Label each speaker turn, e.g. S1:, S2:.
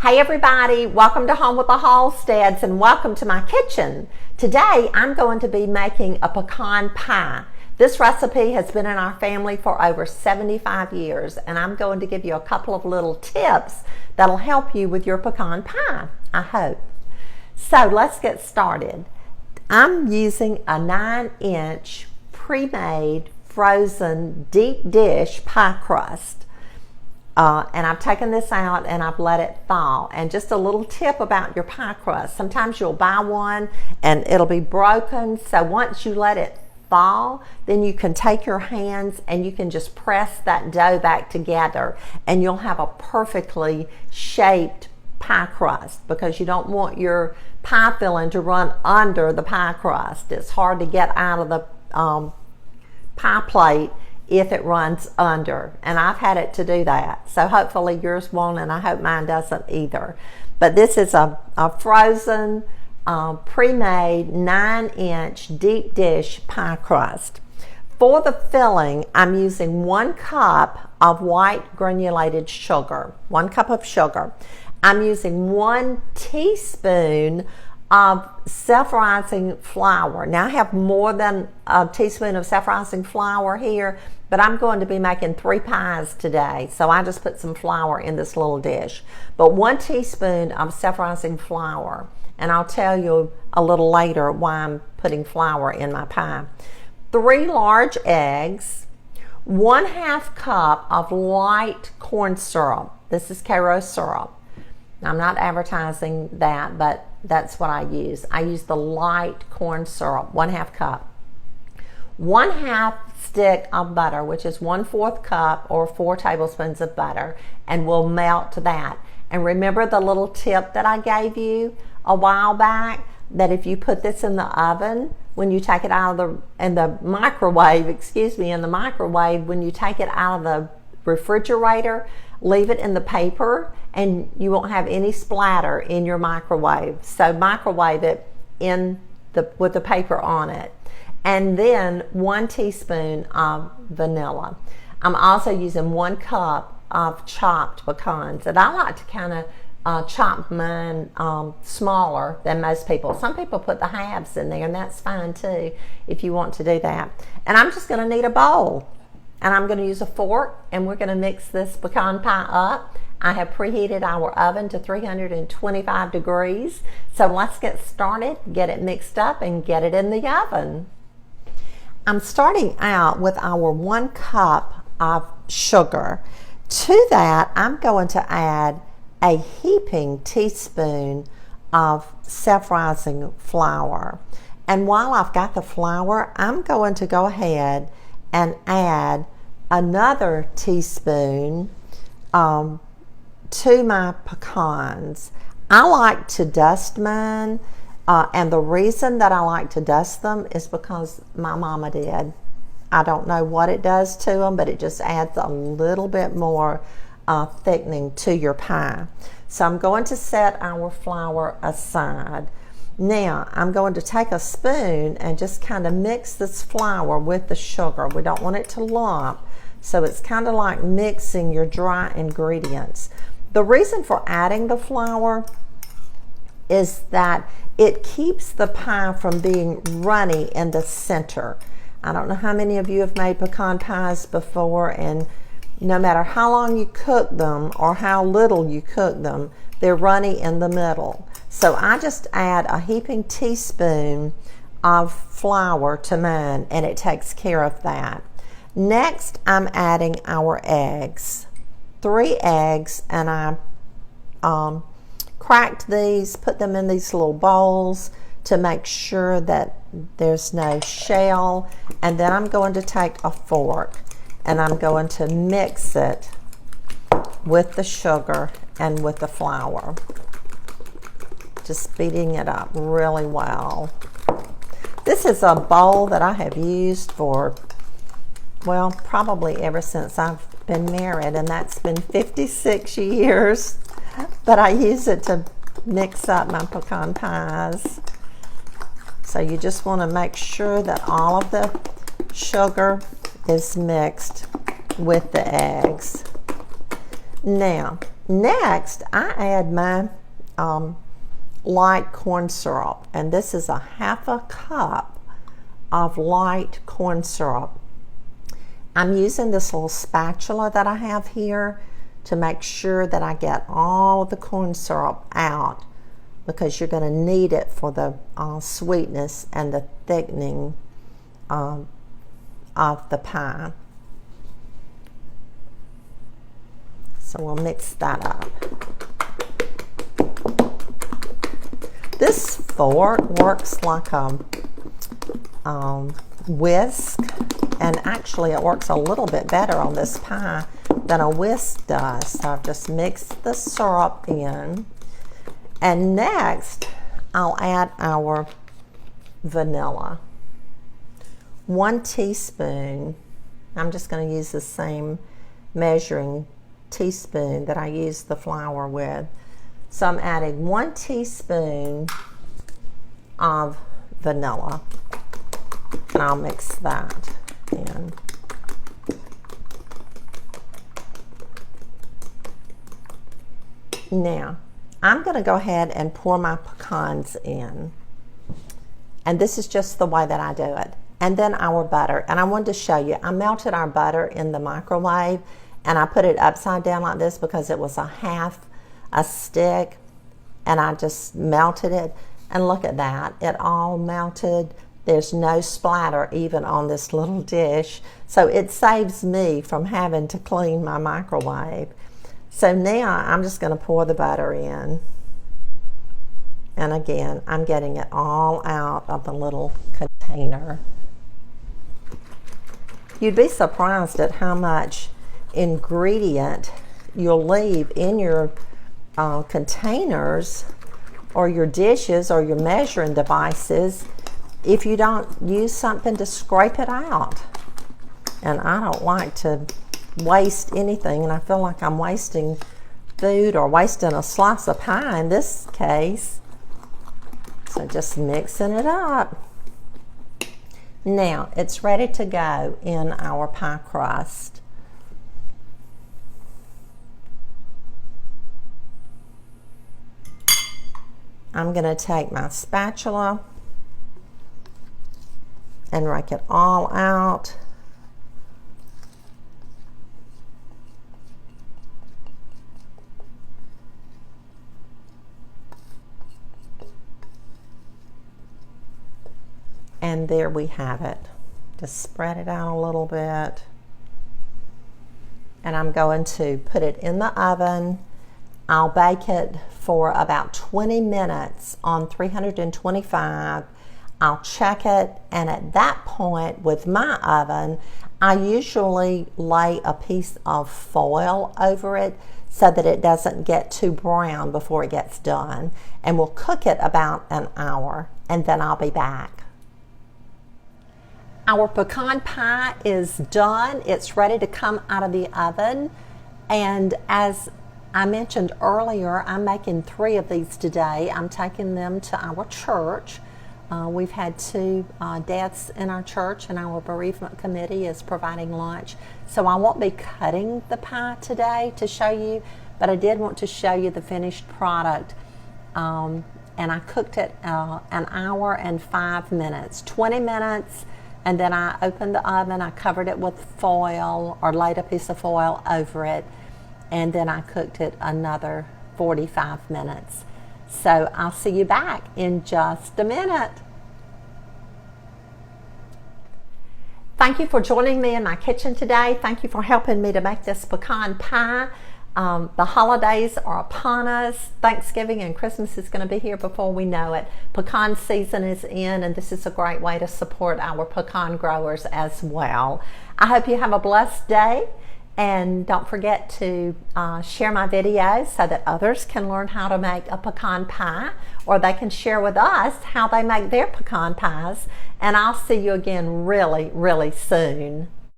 S1: Hey everybody, welcome to Home with the Halsteads and welcome to my kitchen. Today I'm going to be making a pecan pie. This recipe has been in our family for over 75 years and I'm going to give you a couple of little tips that'll help you with your pecan pie, I hope. So let's get started. I'm using a 9-inch pre-made frozen deep dish pie crust. And I've taken this out and I've let it thaw. And just a little tip about your pie crust. Sometimes you'll buy one and it'll be broken. So once you let it thaw, then you can take your hands and you can just press that dough back together and you'll have a perfectly shaped pie crust, because you don't want your pie filling to run under the pie crust. It's hard to get out of the pie plate if it runs under, and I've had it to do that. So hopefully yours won't, and I hope mine doesn't either. But this is a frozen pre-made 9-inch deep dish pie crust. For the filling, I'm using 1 cup of white granulated sugar, 1 cup of sugar. I'm using 1 teaspoon of self-rising flour. Now I have more than a teaspoon of self-rising flour here, but I'm going to be making 3 pies today, so I just put some flour in this little dish. But 1 teaspoon of self-rising flour, and I'll tell you a little later why I'm putting flour in my pie. 3 large eggs, 1/2 cup of light corn syrup. This is Karo syrup. I'm not advertising that, but that's what I use. I use the light corn syrup, 1/2 cup. 1/2 stick of butter, which is 1/4 cup or 4 tablespoons of butter, and we'll melt that. And remember the little tip that I gave you a while back, that if you put this in the oven, when you take it out of in the microwave, when you take it out of the refrigerator, leave it in the paper and you won't have any splatter in your microwave. So microwave it with the paper on it. And then 1 teaspoon of vanilla. I'm also using 1 cup of chopped pecans, and I like to kind of chop mine smaller than most people. Some people put the halves in there, and that's fine too if you want to do that. And I'm just going to need a bowl. And I'm going to use a fork, and we're going to mix this pecan pie up. I have preheated our oven to 325 degrees. So let's get started, get it mixed up, and get it in the oven. I'm starting out with our 1 cup of sugar. To that, I'm going to add a heaping teaspoon of self-rising flour. And while I've got the flour, I'm going to go ahead and add another teaspoon to my pecans. I like to dust mine, and the reason that I like to dust them is because my mama did. I don't know what it does to them, but it just adds a little bit more thickening to your pie. So I'm going to set our flour aside. Now I'm going to take a spoon and just kind of mix this flour with the sugar. We don't want it to lump, so it's kind of like mixing your dry ingredients. The reason for adding the flour is that it keeps the pie from being runny in the center. I don't know how many of you have made pecan pies before, and no matter how long you cook them or how little you cook them, they're runny in the middle. So I just add a heaping teaspoon of flour to mine, and it takes care of that. Next, I'm adding our eggs. 3 eggs, and I cracked these, put them in these little bowls to make sure that there's no shell. And then I'm going to take a fork and I'm going to mix it with the sugar and with the flour. Just beating it up really well. This is a bowl that I have used for, well, probably ever since I've been married, and that's been 56 years. But I use it to mix up my pecan pies. So you just want to make sure that all of the sugar is mixed with the eggs. Now, Next, I add my light corn syrup, and this is a half a cup of light corn syrup. I'm using this little spatula that I have here to make sure that I get all of the corn syrup out, because you're going to need it for the sweetness and the thickening of the pie. So we'll mix that up. This fork works like a whisk, and actually it works a little bit better on this pie than a whisk does. So I've just mixed the syrup in, and next I'll add our vanilla. 1 teaspoon. I'm just going to use the same measuring teaspoon that I used the flour with. So I'm adding 1 teaspoon of vanilla, and I'll mix that in. Now, I'm going to go ahead and pour my pecans in, and this is just the way that I do it. And then our butter, and I wanted to show you, I melted our butter in the microwave, and I put it upside down like this because it was a half a stick, and I just melted it, and look at that, it all melted. There's no splatter even on this little dish, so it saves me from having to clean my microwave. So now I'm just going to pour the butter in, and again I'm getting it all out of the little container. You'd be surprised at how much ingredient you'll leave in your containers or your dishes or your measuring devices if you don't use something to scrape it out. And I don't like to waste anything, and I feel like I'm wasting food or wasting a slice of pie in this case. So just mixing it up. Now it's ready to go in our pie crust. I'm going to take my spatula and rake it all out. And there we have it. Just spread it out a little bit. And I'm going to put it in the oven. I'll bake it for about 20 minutes on 325. I'll check it, and at that point with my oven, I usually lay a piece of foil over it so that it doesn't get too brown before it gets done. And we'll cook it about an hour, and then I'll be back. Our pecan pie is done. It's ready to come out of the oven, and as I mentioned earlier, I'm making 3 of these today. I'm taking them to our church. We've had 2 deaths in our church, and our bereavement committee is providing lunch. So I won't be cutting the pie today to show you, but I did want to show you the finished product. And I cooked it an hour and 5 minutes, 20 minutes, and then I opened the oven. I covered it with foil or laid a piece of foil over it. And then I cooked it another 45 minutes. So I'll see you back in just a minute. Thank you for joining me in my kitchen today. Thank you for helping me to make this pecan pie. The holidays are upon us. Thanksgiving and Christmas is going to be here before we know it. Pecan season is in, and this is a great way to support our pecan growers as well. I hope you have a blessed day. And don't forget to share my videos so that others can learn how to make a pecan pie, or they can share with us how they make their pecan pies. And I'll see you again really, really soon.